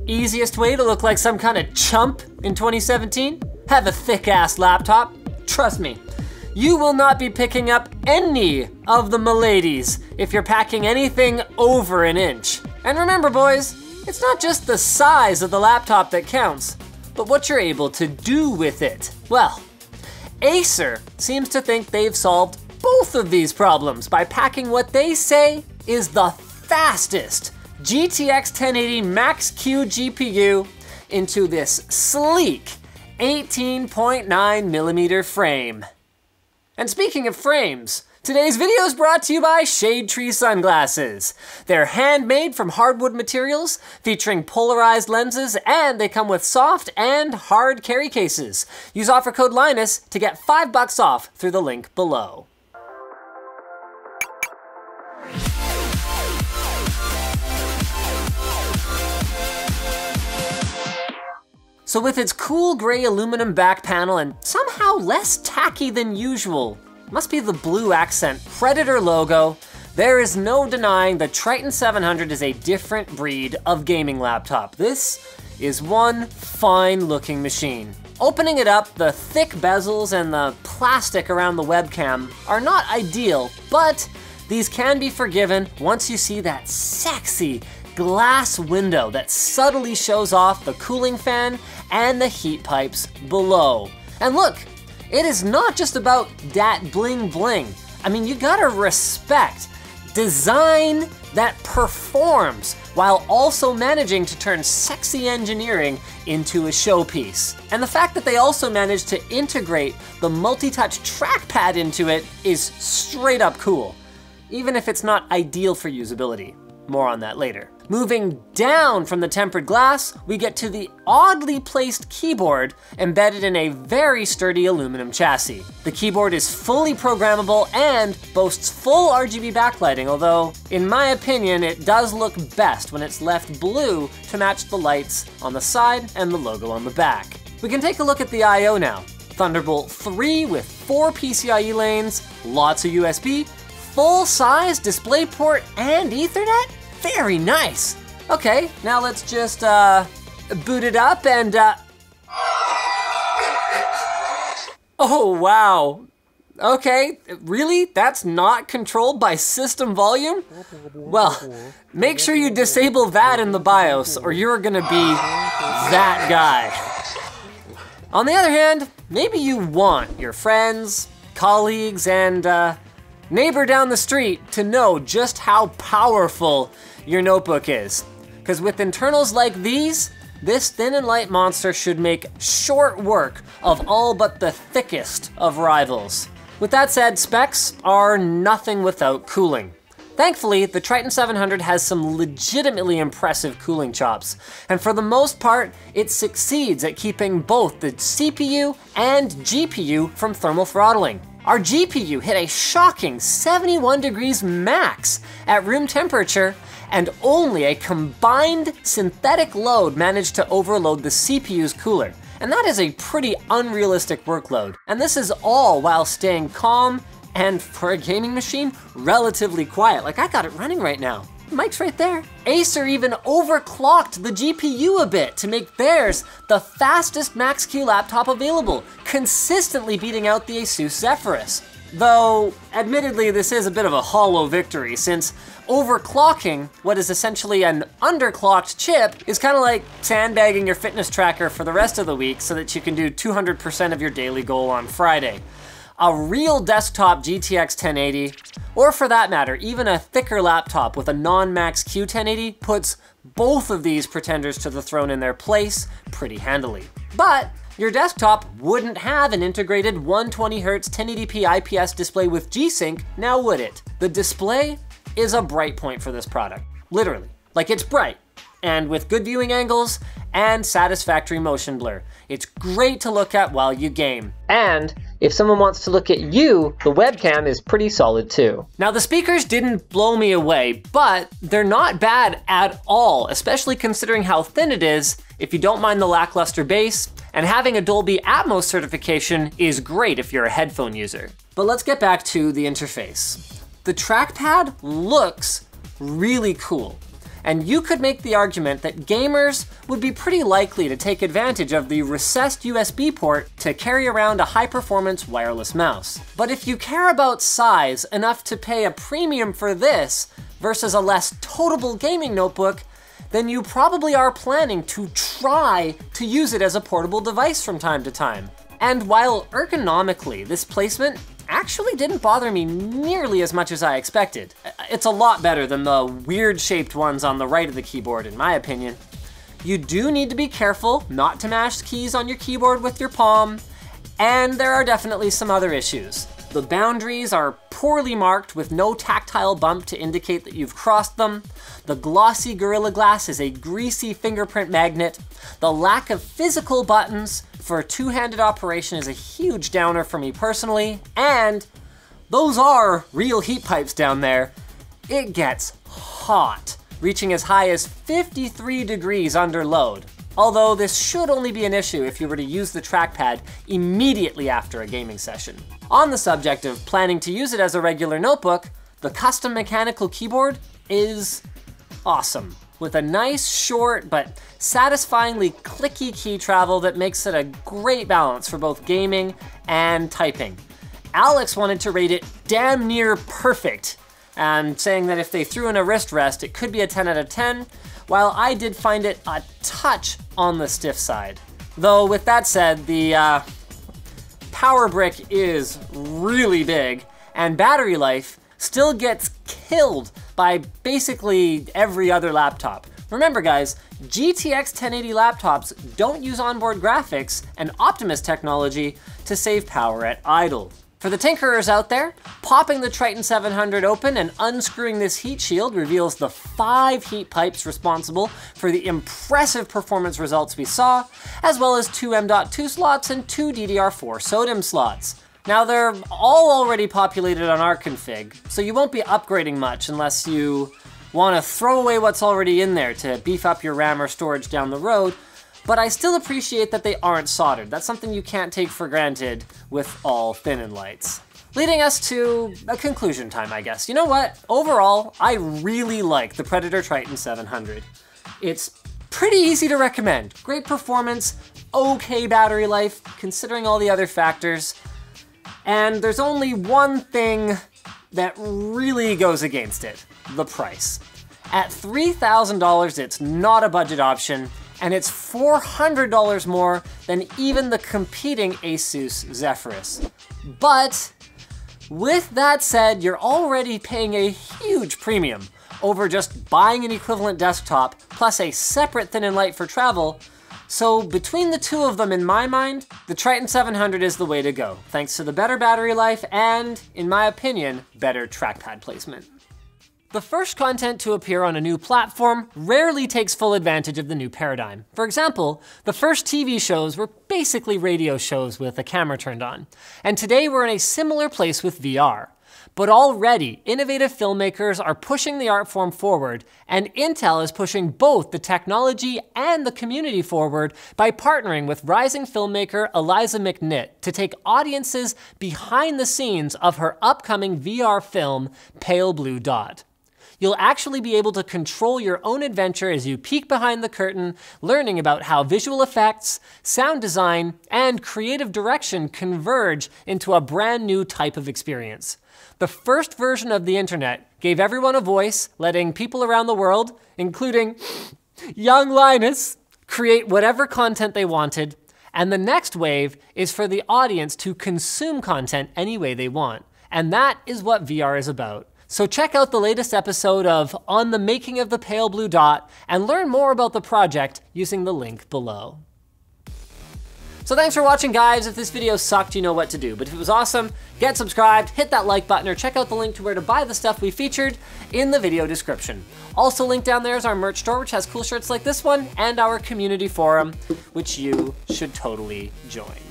Easiest way to look like some kind of chump in 2017? Have a thick-ass laptop. Trust me, you will not be picking up any of the maladies if you're packing anything over an inch. And remember, boys, it's not just the size of the laptop that counts, but what you're able to do with it. Well, Acer seems to think they've solved both of these problems by packing what they say is the fastest GTX 1080 Max-Q GPU into this sleek 18.9mm frame. And speaking of frames, today's video is brought to you by Shade Tree Sunglasses. They're handmade from hardwood materials, featuring polarized lenses, and they come with soft and hard carry cases. Use offer code Linus to get $5 off through the link below. So with its cool gray aluminum back panel and somehow less tacky than usual, must be the blue accent Predator logo, there is no denying the Triton 700 is a different breed of gaming laptop. This is one fine looking machine. Opening it up, the thick bezels and the plastic around the webcam are not ideal, but these can be forgiven once you see that sexy glass window that subtly shows off the cooling fan and the heat pipes below. And look, it is not just about that bling bling. I mean, you gotta respect design that performs while also managing to turn sexy engineering into a showpiece. And the fact that they also managed to integrate the multi-touch trackpad into it is straight up cool, even if it's not ideal for usability. More on that later. Moving down from the tempered glass, we get to the oddly placed keyboard embedded in a very sturdy aluminum chassis. The keyboard is fully programmable and boasts full RGB backlighting, although in my opinion, it does look best when it's left blue to match the lights on the side and the logo on the back. We can take a look at the I/O now. Thunderbolt 3 with 4 PCIe lanes, lots of USB, full-size DisplayPort and Ethernet? Very nice. Okay, now let's just boot it up and oh wow. Okay, really? That's not controlled by system volume? Well, make sure you disable that in the BIOS or you're gonna be that guy. On the other hand, maybe you want your friends, colleagues, and neighbor down the street to know just how powerful your notebook is. Because with internals like these, this thin and light monster should make short work of all but the thickest of rivals. With that said, specs are nothing without cooling. Thankfully, the Triton 700 has some legitimately impressive cooling chops, and for the most part, it succeeds at keeping both the CPU and GPU from thermal throttling. Our GPU hit a shocking 71 degrees max at room temperature, and only a combined synthetic load managed to overload the CPU's cooler. And that is a pretty unrealistic workload. And this is all while staying calm and, for a gaming machine, relatively quiet. Like I got it running right now. The mic's right there. Acer even overclocked the GPU a bit to make theirs the fastest Max-Q laptop available, consistently beating out the Asus Zephyrus. Though, admittedly, this is a bit of a hollow victory, since overclocking what is essentially an underclocked chip is kind of like sandbagging your fitness tracker for the rest of the week so that you can do 200% of your daily goal on Friday. A real desktop GTX 1080, or for that matter, even a thicker laptop with a non-Max Q 1080 puts both of these pretenders to the throne in their place pretty handily. But your desktop wouldn't have an integrated 120Hz 1080p IPS display with G-Sync, now would it? The display is a bright point for this product, literally. Like, it's bright, and with good viewing angles and satisfactory motion blur. It's great to look at while you game. And if someone wants to look at you, the webcam is pretty solid too. Now the speakers didn't blow me away, but they're not bad at all, especially considering how thin it is if you don't mind the lackluster bass, and having a Dolby Atmos certification is great if you're a headphone user. But let's get back to the interface. The trackpad looks really cool. And you could make the argument that gamers would be pretty likely to take advantage of the recessed USB port to carry around a high-performance wireless mouse. But if you care about size enough to pay a premium for this versus a less toteable gaming notebook, then you probably are planning to try to use it as a portable device from time to time. And while ergonomically this placement actually didn't bother me nearly as much as I expected, it's a lot better than the weird shaped ones on the right of the keyboard in my opinion. You do need to be careful not to mash keys on your keyboard with your palm, and there are definitely some other issues. The boundaries are poorly marked with no tactile bump to indicate that you've crossed them. The glossy Gorilla Glass is a greasy fingerprint magnet. The lack of physical buttons for a two-handed operation is a huge downer for me personally. And those are real heat pipes down there. It gets hot, reaching as high as 53 degrees under load. Although this should only be an issue if you were to use the trackpad immediately after a gaming session. On the subject of planning to use it as a regular notebook, the custom mechanical keyboard is awesome, with a nice, short, but satisfyingly clicky key travel that makes it a great balance for both gaming and typing. Alex wanted to rate it damn near perfect, and saying that if they threw in a wrist rest, it could be a 10 out of 10, while I did find it a touch on the stiff side. Though with that said, the power brick is really big, and battery life still gets killed by basically every other laptop. Remember guys, GTX 1080 laptops don't use onboard graphics and Optimus technology to save power at idle. For the tinkerers out there, popping the Triton 700 open and unscrewing this heat shield reveals the 5 heat pipes responsible for the impressive performance results we saw, as well as 2 M.2 slots and 2 DDR4 SODIMM slots. Now they're all already populated on our config, so you won't be upgrading much unless you want to throw away what's already in there to beef up your RAM or storage down the road, but I still appreciate that they aren't soldered. That's something you can't take for granted with all thin and lights. Leading us to a conclusion time, I guess. You know what? Overall, I really like the Predator Triton 700. It's pretty easy to recommend. Great performance, okay battery life, considering all the other factors. And there's only one thing that really goes against it, the price. At $3,000, it's not a budget option, and it's $400 more than even the competing Asus Zephyrus. But with that said, you're already paying a huge premium over just buying an equivalent desktop plus a separate thin and light for travel. So between the two of them, in my mind, the Triton 700 is the way to go, thanks to the better battery life and, in my opinion, better trackpad placement. The first content to appear on a new platform rarely takes full advantage of the new paradigm. For example, the first TV shows were basically radio shows with a camera turned on. And today we're in a similar place with VR. But already, innovative filmmakers are pushing the art form forward, and Intel is pushing both the technology and the community forward by partnering with rising filmmaker Eliza McNitt to take audiences behind the scenes of her upcoming VR film, Pale Blue Dot. You'll actually be able to control your own adventure as you peek behind the curtain, learning about how visual effects, sound design, and creative direction converge into a brand new type of experience. The first version of the internet gave everyone a voice, letting people around the world, including young Linus, create whatever content they wanted. And the next wave is for the audience to consume content any way they want. And that is what VR is about. So check out the latest episode of On the Making of the Pale Blue Dot and learn more about the project using the link below. So thanks for watching, guys. If this video sucked, you know what to do. But if it was awesome, get subscribed, hit that like button, or check out the link to where to buy the stuff we featured in the video description. Also linked down there is our merch store, which has cool shirts like this one, and our community forum, which you should totally join.